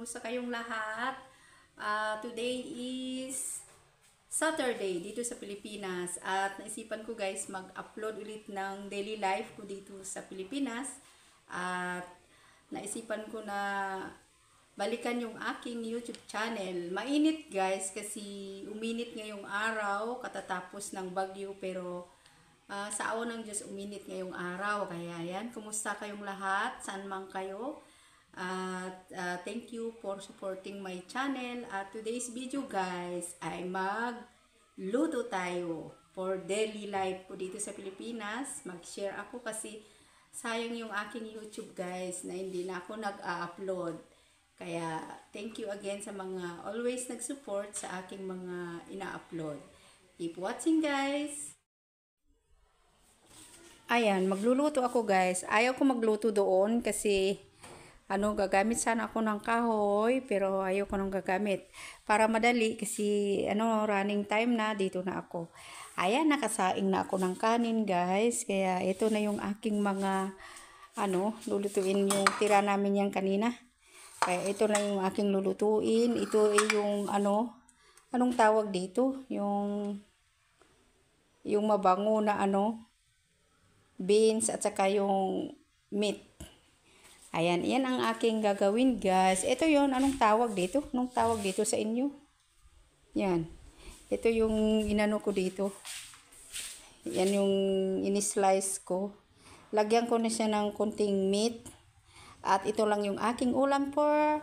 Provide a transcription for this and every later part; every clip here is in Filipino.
Kumusta kayong lahat? Today is Saturday dito sa Pilipinas at naisipan ko guys mag-upload ulit ng daily life ko dito sa Pilipinas at naisipan ko na balikan yung aking YouTube channel. Mainit guys kasi uminit ngayong araw katatapos ng bagyo pero sa awa ng Diyos uminit ngayong araw. Kaya yan, kumusta kayong lahat? Saan man kayo? At thank you for supporting my channel. At today's video guys ay magluto tayo for daily life ko dito sa Pilipinas. Mag-share ako kasi sayang yung aking YouTube guys na hindi na ako nag-upload. Kaya thank you again sa mga always nag-support sa aking mga ina-upload. Keep watching guys! Ayan, magluluto ako guys. Ayaw ko magluto doon kasi gagamit sana ako ng kahoy pero ayaw ko nang gagamit para madali kasi running time na dito na ako. Ayan, nakasaing na ako ng kanin guys. Kaya ito na yung aking mga lulutuin yung tira namin yan kanina. Kaya ito na yung aking lulutuin. Ito ay yung anong tawag dito? Yung mabango na beans at saka yung meat. Ayan, yan ang aking gagawin guys. Ito yon, anong tawag dito? Anong tawag dito sa inyo? Yan. Ito yung inano ko dito. Yan yung in-slice ko. Lagyan ko na siya ng konting meat. At ito lang yung aking ulam for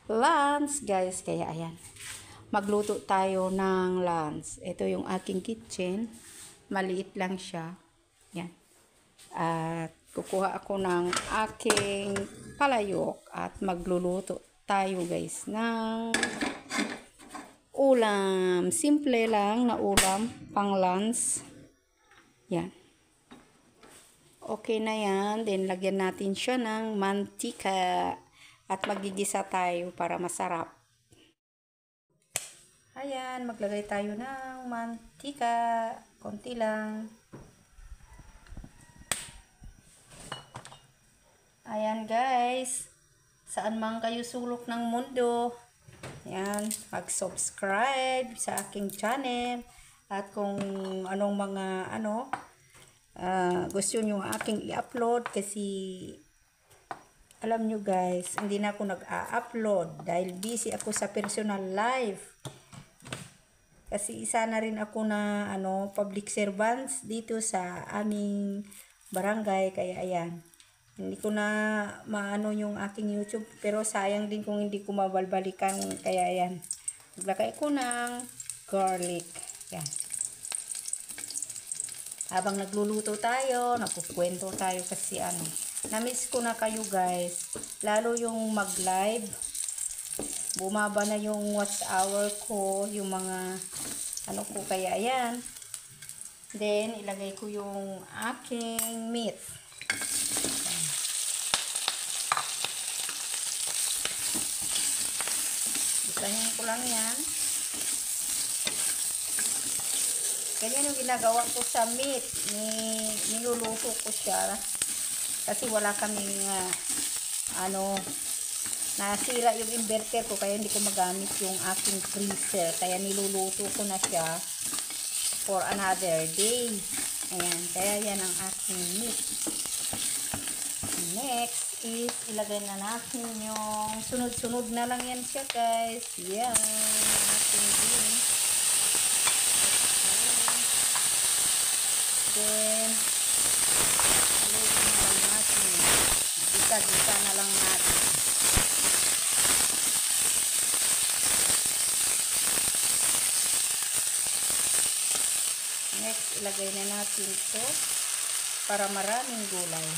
lunch guys. Kaya ayan. Magluto tayo ng lunch. Ito yung aking kitchen. Maliit lang siya. Yan. At kukuha ako ng aking palayok at magluluto tayo guys ng ulam. Simple lang na ulam pang lunch. Yan. Okay na yan. Then lagyan natin siya ng mantika at magigisa tayo para masarap. Ayan, maglagay tayo ng mantika. Konti lang. Ayan guys, saan man kayo sulok ng mundo, ayan, mag-subscribe sa aking channel at kung anong mga gusto nyo aking i-upload kasi alam nyo guys, hindi na ako nag-a-upload dahil busy ako sa personal life. Kasi isa na rin ako na public servants dito sa aming barangay, kaya ayan. Hindi ko na maano yung aking YouTube. Pero sayang din kung hindi ko mabalbalikan. Kaya yan. Maglagay ko ng garlic. Yan. Habang nagluluto tayo, nakukwento tayo kasi namiss ko na kayo guys. Lalo yung mag-live. Bumaba na yung watch hour ko. Yung mga ko kaya yan. Then, ilagay ko yung aking meat. Ganyan ko lang yan. Ganyan yung ginagawa ko sa meat. Niluluto ko siya. Kasi wala kaming nasira yung inverter ko kaya hindi ko magamit yung aking freezer. Kaya niluluto ko na siya for another day. Ayan. Kaya yan ang aking meat. Next is ilagay na natin yung sunod-sunod na lang yan siya guys. Yan. Ating beans. Then ilagay na lang natin. Gisa-gisa na lang natin. Next ilagay na natin ito para maraming gulay.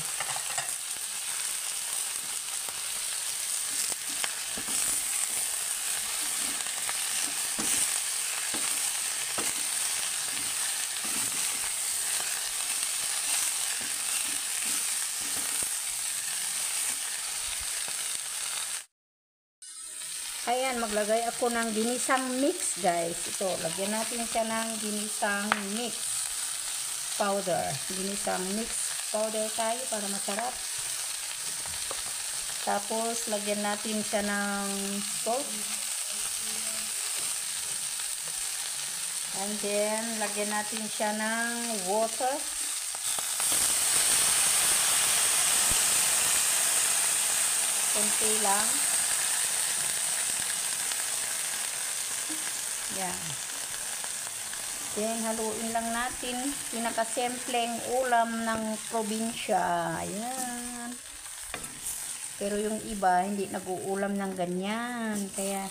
Ayan, maglagay ako ng ginisang mix guys. Ito, lagyan natin siya ng ginisang mix powder. Ginisang mix powder tayo para masarap. Tapos, lagyan natin siya ng salt. And then, lagyan natin siya ng water. Kunti lang. Yan. Then, haluin lang natin. Pinakasimpleng ulam ng probinsya. Ayan. Pero yung iba, hindi nag-uulam ng ganyan. Kaya,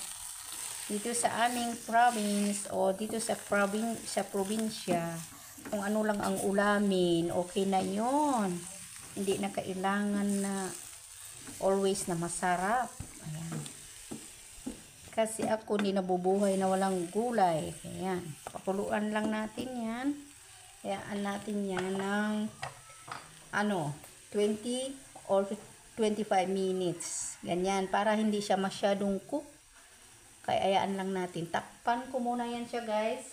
dito sa aming province, o dito sa probinsya, kung ano lang ang ulamin, okay na yon. Hindi na kailangan na always na masarap. Ayan. Kasi ako, hindi nabubuhay na walang gulay. Ayan. Pakuluan lang natin yan. Hayaan natin yan ng 20 or 25 minutes. Ganyan. Para hindi siya masyadong cook. Kaya ayaan lang natin. Takpan ko muna yan siya, guys.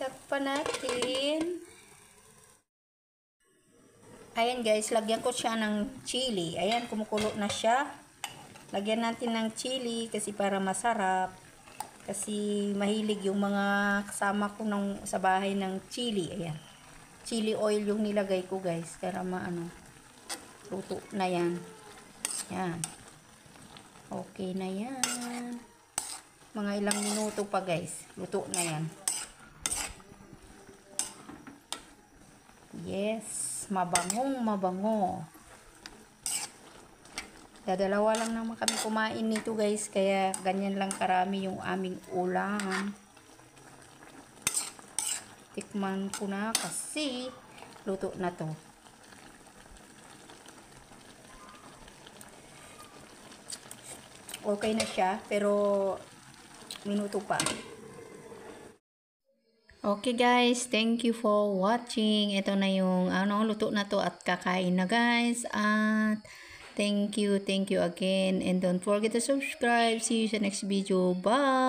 Takpan natin. Ayan guys, lagyan ko siya ng chili. Ayan, kumukulo na siya. Lagyan natin ng chili kasi para masarap. Kasi mahilig yung mga kasama ko sa bahay ng chili. Ayan. Chili oil yung nilagay ko guys. Para luto na yan. Yan. Okay na yan. Mga ilang minuto pa guys. Luto na yan. Yes. Mabangong mabango. Dadalawa lang naman kami kumain nito guys. Kaya ganyan lang karami yung aming ulam. Tikman ko na kasi luto na to. Okay na siya pero minuto pa. Okay guys, thank you for watching. Ito na yung luto na to at kakain na guys. At thank you again. And don't forget to subscribe. See you sa next video. Bye!